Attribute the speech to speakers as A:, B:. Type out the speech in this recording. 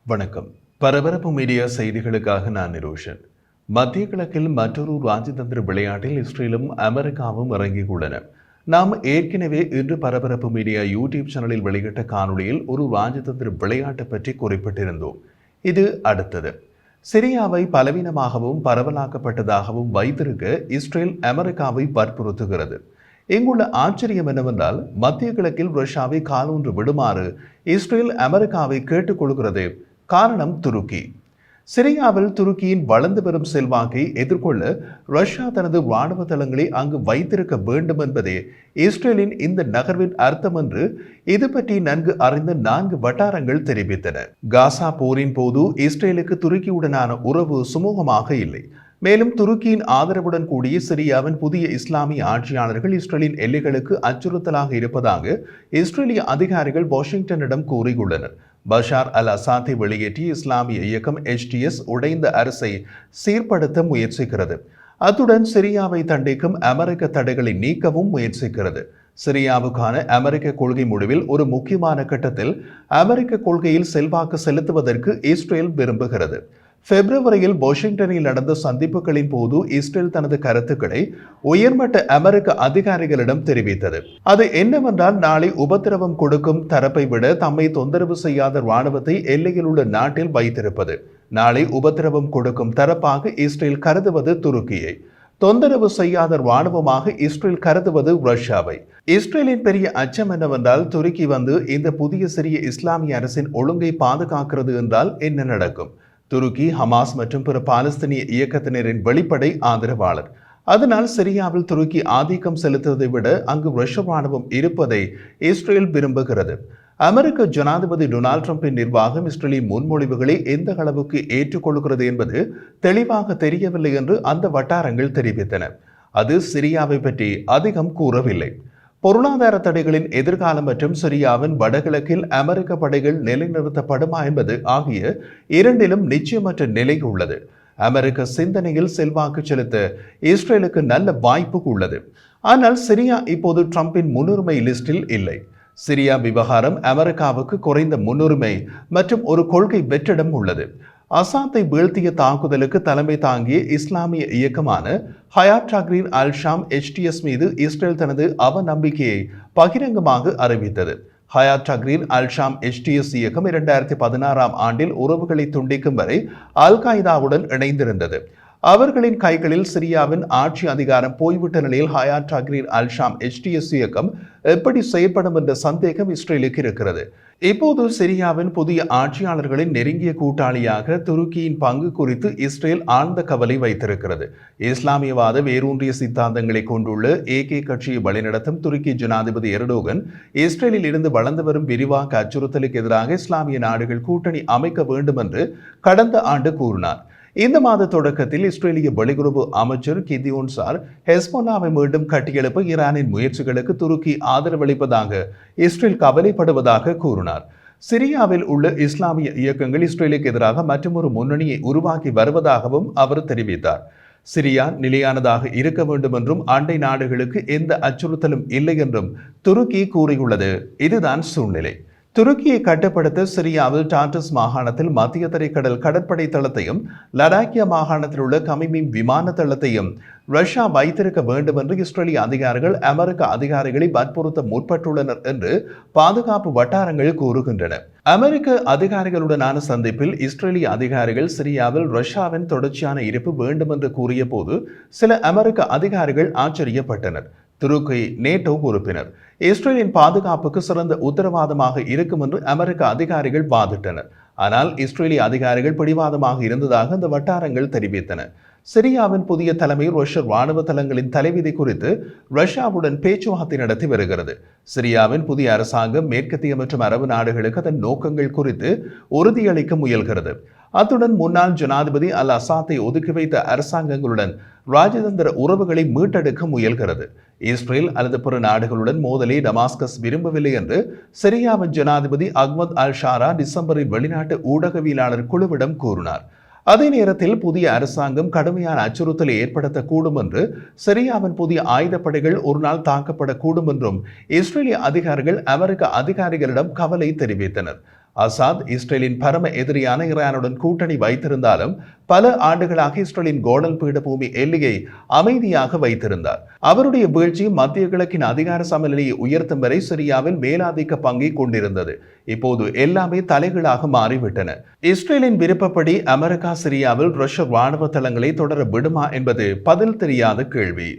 A: வணக்கம். பரபரப்பு மீடியா செய்திகளுக்காக நான் நிரோஷன். மத்திய கிழக்கில் மற்றொரு ராஜதந்திர விளையாட்டில் இஸ்ரேலும் அமெரிக்காவும் இறங்கியுள்ளன. நாம் ஏற்கனவே இன்று பரபரப்பு மீடியா யூடியூப் சேனலில் வெளியிட்ட காணொலியில் ஒரு ராஜதந்திர விளையாட்டு பற்றி குறிப்பிட்டிருந்தோம். இது அடுத்தது. சிரியாவை பலவீனமாகவும் பரவலாக்கப்பட்டதாகவும் வைத்திருக்க இஸ்ரேல் அமெரிக்காவை வற்புறுத்துகிறது. இங்குள்ள ஆச்சரியம் என்னவென்றால், மத்திய கிழக்கில் ரஷ்யாவை காலூன்று விடுமாறு இஸ்ரேல் அமெரிக்காவை கேட்டுக்கொள்கிறது. காரணம் துருக்கி. சிரியாவில் துருக்கியின் வளர்ந்து வரும் செல்வாக்கை எதிர்கொள்ள ரஷ்யா தனது இராணுவ தளங்களை அங்கு வைத்திருக்க வேண்டும் என்பதே இஸ்ரேலின் இந்த நகர்வின் அர்த்தம் என்று இது பற்றி நன்கு அறிந்த 4 வட்டாரங்கள் தெரிவித்தன. காசா போரின் போது இஸ்ரேலுக்கு துருக்கியுடனான உறவு சுமூகமாக இல்லை. மேலும் துருக்கியின் ஆதரவுடன் கூடிய சிரியாவின் புதிய இஸ்லாமிய ஆட்சியாளர்கள் இஸ்ரேலின் எல்லைகளுக்கு அச்சுறுத்தலாக இருப்பதாக இஸ்ரேலிய அதிகாரிகள் வாஷிங்டனிடம் கூறியுள்ளனர். பஷார் அல் அசாத்தை வெளியேற்றிய இஸ்லாமிய இயக்கம் HTS உடைந்த அரசை சீர்படுத்த முயற்சிக்கிறது. அத்துடன் சிரியாவை தண்டிக்கும் அமெரிக்க தடைகளை நீக்கவும் முயற்சிக்கிறது. சிரியாவுக்கான அமெரிக்க கொள்கை முடிவில் ஒரு முக்கியமான கட்டத்தில் அமெரிக்க கொள்கையில் செல்வாக்கு செலுத்துவதற்கு இஸ்ரேல் விரும்புகிறது. பிப்ரவரியில் வாஷிங்டனில் நடந்த சந்திப்புகளின் போது இஸ்ரேல் தனது கருத்துக்களை உயர்மட்ட அமெரிக்க அதிகாரிகளிடம் தெரிவித்தது. அது என்னவென்றால், நாளை உபத்திரவம் கொடுக்கும் தரப்பை விட தம்மை தொந்தரவு செய்யாத இராணுவத்தை எல்லையில் உள்ள நாட்டில் வைத்திருப்பது. நாளை உபத்திரவம் கொடுக்கும் தரப்பாக இஸ்ரேல் கருதுவது துருக்கியை, தொந்தரவு செய்யாத இராணுவமாக இஸ்ரேல் கருதுவது ரஷ்யாவை. இஸ்ரேலின் பெரிய அச்சம் என்னவென்றால், துருக்கி வந்து இந்த புதிய சிறிய இஸ்லாமிய அரசின் ஒழுங்கை பாதுகாக்கிறது என்றால் என்ன நடக்கும்? துருக்கி ஹமாஸ் மற்றும் பிற பாலஸ்தீனிய இயக்கத்தினரின் வெளிப்படை ஆதரவாளர். அதனால் சிரியாவில் துருக்கி ஆதிக்கம் செலுத்துவதை விட அங்கு ரஷ்ய ராணுவம் இருப்பதை இஸ்ரேல் விரும்புகிறது. அமெரிக்க ஜனாதிபதி டொனால்ட் ட்ரம்பின் நிர்வாகம் இஸ்ரேலின் முன்மொழிவுகளை எந்த அளவுக்கு ஏற்றுக்கொள்கிறது என்பது தெளிவாக தெரியவில்லை என்று அந்த வட்டாரங்கள் தெரிவித்தன. அது சிரியாவை பற்றி அதிகம் கூறவில்லை. பொருளாதார தடைகளின் எதிர்காலம் மற்றும் சிரியாவின் வடகிழக்கில் அமெரிக்க படைகள் நிலைநிறுத்தப்படுமா என்பது ஆகிய இரண்டிலும் நிச்சயமற்ற நிலை உள்ளது. அமெரிக்க சிந்தனையில் செல்வாக்கு செலுத்த இஸ்ரேலுக்கு நல்ல வாய்ப்பு உள்ளது. ஆனால் சிரியா இப்போது ட்ரம்பின் முன்னுரிமை லிஸ்டில் இல்லை. சிரியா விவகாரம் அமெரிக்காவுக்கு குறைந்த முன்னுரிமை மற்றும் ஒரு கொள்கை வெற்றிடம் உள்ளது. அசாத்தை வீழ்த்திய தாக்குதலுக்கு தலைமை தாங்கிய இஸ்லாமிய இயக்கமான ஹயாத் டக்ரீர் அல் ஷாம் HTS மீது இஸ்ரேல் தனது அவநம்பிக்கையை பகிரங்கமாக அறிவித்தது. ஹயாத் டக்ரீர் அல் ஷாம் HTS இயக்கம் 2016ஆம் ஆண்டில் உறவுகளை துண்டிக்கும் வரை அல் காய்தாவுடன் இணைந்திருந்தது. அவர்களின் கைகளில் சிரியாவின் ஆட்சி அதிகாரம் போய்விட்ட நிலையில் ஹயாத் டக்ரீர் அல் ஷாம் HTS இயக்கம் எப்படி செயற்படும் என்ற சந்தேகம் இஸ்ரேலுக்கு இருக்கிறது. இப்போது சிரியாவின் புதிய ஆட்சியாளர்களின் நெருங்கிய கூட்டாளியாக துருக்கியின் பங்கு குறித்து இஸ்ரேல் ஆழ்ந்த கவலை வைத்திருக்கிறது. இஸ்லாமியவாத வேரூன்றிய சித்தாந்தங்களை கொண்டுள்ள AK கட்சியை வழிநடத்தும் துருக்கி ஜனாதிபதி எர்டோகன் இஸ்ரேலில் இருந்து வளர்ந்து வரும் விரிவாக்க அச்சுறுத்தலுக்கு எதிராக இஸ்லாமிய நாடுகள் கூட்டணி அமைக்க வேண்டும் என்று கடந்த ஆண்டு கூறினார். இந்த மாத தொடக்கத்தில் இஸ்ரேலிய வெளியுறவு அமைச்சர் கிதியோன் சார் ஹெஸ்போலாவை மீண்டும் கட்டியெழுப்ப ஈரானின் முயற்சிகளுக்கு துருக்கி ஆதரவளிப்பதாக இஸ்ரேல் கவலைப்படுவதாக கூறினார். சிரியாவில் உள்ள இஸ்லாமிய இயக்கங்கள் இஸ்ரேலுக்கு எதிராக மற்றொரு முன்னணியை உருவாக்கி வருவதாகவும் அவர் தெரிவித்தார். சிரியா நிலையானதாக இருக்க வேண்டும் என்றும் அண்டை நாடுகளுக்கு எந்த அச்சுறுத்தலும் இல்லை என்றும் துருக்கி கூறியுள்ளது. இதுதான் சூழ்நிலை. துருக்கியை கட்டுப்படுத்த சிரியாவில் டார்டஸ் மாகாணத்தில் மத்திய தரைக்கடல் கடற்படை தளத்தையும் லடாக்கியா மாகாணத்தில் உள்ள கமிமீம் விமான தளத்தையும் ரஷ்யா வைத்திருக்க வேண்டும் என்று இஸ்ரேலிய அதிகாரிகள் அமெரிக்க அதிகாரிகளை வற்புறுத்த முற்பட்டுள்ளனர் என்று பாதுகாப்பு வட்டாரங்கள் கூறுகின்றன. அமெரிக்க அதிகாரிகளுடனான சந்திப்பில் இஸ்ரேலிய அதிகாரிகள் சிரியாவில் ரஷ்யாவின் தொடர்ச்சியான இருப்பு வேண்டும் என்று கூறிய போது சில அமெரிக்க அதிகாரிகள் ஆச்சரியப்பட்டனர். துருக்கி நேட்டோ உறுப்பினர், இஸ்ரேலின் பாதுகாப்புக்கு சிறந்த உத்தரவாதமாக இருக்கும் என்று அமெரிக்க அதிகாரிகள் வாதிட்டனர். ஆனால் இஸ்ரேலிய அதிகாரிகள் பிடிவாதமாக இருந்ததாக அந்த வட்டாரங்கள் தெரிவித்தன. சிரியாவின் புதிய தலைமை ரஷ்ய ராணுவ தளங்களின் தலைவிதி குறித்து ரஷ்யாவுடன் பேச்சுவார்த்தை நடத்தி வருகிறது. சிரியாவின் புதிய அரசாங்கம் மேற்கத்திய மற்றும் அரபு நாடுகளுக்கு அதன் நோக்கங்கள் குறித்து உறுதியளிக்க முயல்கிறது. அத்துடன் முன்னாள் ஜனாதிபதி அல் அசாத்தை ஒதுக்கி வைத்த அரசாங்கங்களுடன் ராஜதந்திர உறவுகளை மீட்டெடுக்க முயல்கிறது. இஸ்ரேல் அல்லது பிற நாடுகளுடன் மோதலை டமாஸ்கஸ் விரும்பவில்லை என்று சிரியாவின் ஜனாதிபதி அஹ்மத் அல் ஷாரா டிசம்பரில் வெளிநாட்டு ஊடகவியலாளர் குழுவிடம் கூறினார். அதே நேரத்தில் புதிய அரசாங்கம் கடுமையான அச்சுறுத்தலை ஏற்படுத்தக்கூடும் என்று, சிரியாவின் புதிய ஆயுதப்படைகள் ஒரு நாள் தாக்கப்படக்கூடும் என்றும் இஸ்ரேலிய அதிகாரிகள் அமெரிக்க அதிகாரிகளிடம் கவலை தெரிவித்தனர். அசாத் இஸ்ரேலின் பரம எதிரியான ஈரானுடன் கூட்டணி வைத்திருந்தாலும் பல ஆண்டுகளாக இஸ்ரேலின் கோலன் பீடபூமி எல்லையை அமைதியாக வைத்திருந்தார். அவருடைய வீழ்ச்சி மத்திய கிழக்கின் அதிகார சமநிலையை உயர்த்தும் வரை சிரியாவில் மேலாதிக்க பங்கை கொண்டிருந்தது. இப்போது எல்லாமே தலைகளாக மாறிவிட்டன. இஸ்ரேலின் விருப்பப்படி அமெரிக்கா சிரியாவில் ரஷ்ய ராணுவ தளங்களை தொடர விடுமா என்பது பதில் தெரியாத கேள்வி.